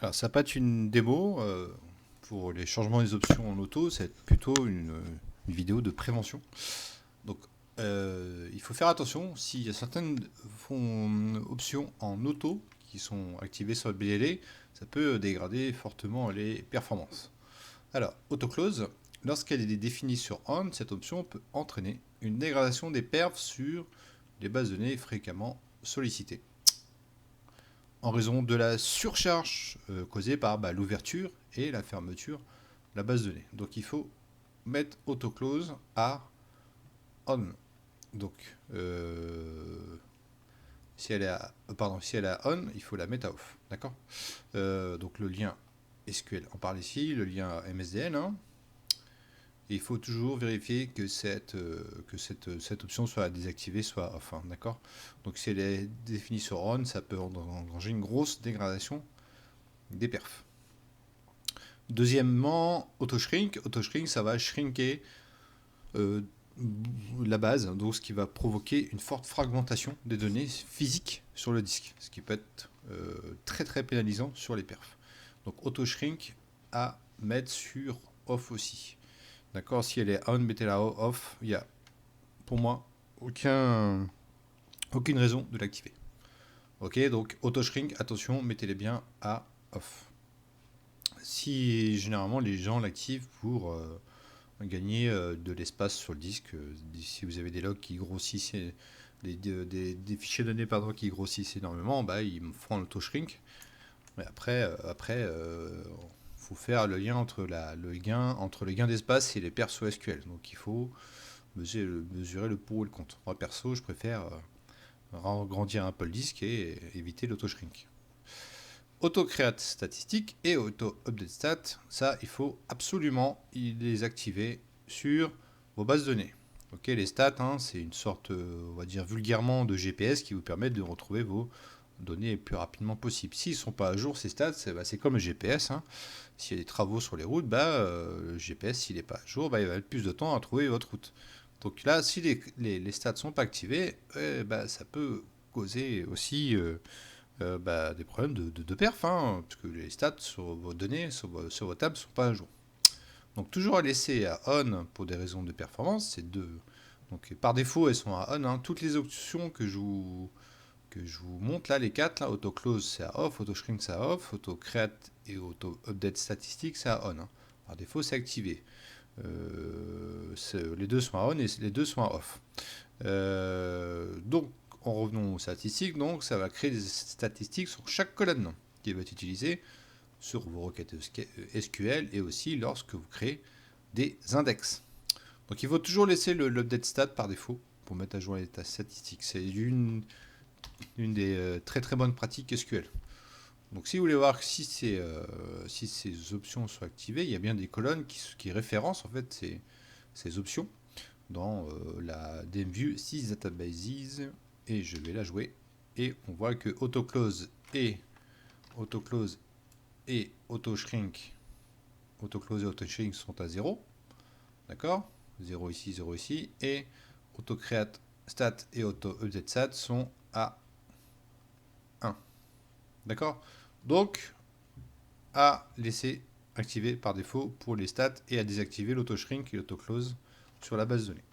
Alors, ça va pas être une démo pour les changements des options en auto, ça va être plutôt une vidéo de prévention. Donc, il faut faire attention s'il y a certaines options en auto qui sont activées sur le BLA, ça peut dégrader fortement les performances. Alors, autoclose, lorsqu'elle est définie sur on, cette option peut entraîner une dégradation des perfs sur les bases de données fréquemment sollicitées, en raison de la surcharge causée par l'ouverture et la fermeture de la base de données. Donc il faut mettre autoclose à on. Donc si elle est à on, il faut la mettre à off. D'accord. Donc le lien SQL, on parle ici, le lien MSDN. Hein, et il faut toujours vérifier que cette option soit désactivée, soit off. Hein, d'accord. Donc si elle est définie sur on, ça peut engranger une grosse dégradation des perfs. Deuxièmement, auto-shrink. Auto-shrink, ça va shrinker la base, donc ce qui va provoquer une forte fragmentation des données physiques sur le disque, ce qui peut être très très pénalisant sur les perfs. Donc auto-shrink à mettre sur off aussi. D'accord, si elle est on, mettez-la off. Il y a pour moi aucune raison de l'activer. Ok, donc auto-shrink, attention, mettez-les bien à off. Si généralement les gens l'activent pour gagner de l'espace sur le disque, si vous avez des logs qui grossissent, des fichiers données qui grossissent énormément, ils font un auto-shrink. Mais après, faut faire le lien entre le gain d'espace et les perfs sous SQL. Donc il faut mesurer le pour et le contre. Moi perso, je préfère grandir un peu le disque et éviter l'auto-shrink. Auto-create statistique et auto-update stat, ça il faut absolument les activer sur vos bases de données. Ok, les stats, hein, c'est une sorte, on va dire vulgairement, de GPS qui vous permettent de retrouver vos données le plus rapidement possible. S'ils ne sont pas à jour, ces stats, c'est comme le GPS. Hein. S'il y a des travaux sur les routes, le GPS, s'il n'est pas à jour, il va mettre plus de temps à trouver votre route. Donc là, si les stats ne sont pas activés, ça peut causer aussi des problèmes de perf, hein, parce que les stats sur vos données, sur vos tables, ne sont pas à jour. Donc toujours à laisser à on pour des raisons de performance, c'est deux. Donc par défaut, elles sont à on. Hein. Toutes les options que je vous montre là, les quatre, là, auto-close c'est à off, auto-shrink c'est à off, auto-create et auto-update statistique c'est à on. Hein. Par défaut, c'est activé. Les deux sont à on et les deux sont à off. Donc, en revenant aux statistiques, donc ça va créer des statistiques sur chaque colonne qui va être utilisée sur vos requêtes SQL et aussi lorsque vous créez des index. Donc il faut toujours laisser l'update stat par défaut pour mettre à jour les statistiques. C'est une des très très bonnes pratiques SQL. Donc si vous voulez voir si ces options sont activées, il y a bien des colonnes qui référencent en fait ces options dans la DMView 6 Databases et je vais la jouer et on voit que autoclose et auto-shrink sont à 0, d'accord, 0 ici, 0 ici, et auto-create stat et auto-update stat sont à 1, d'accord. Donc à laisser activer par défaut pour les stats et à désactiver l'auto-shrink et l'auto-close sur la base de données.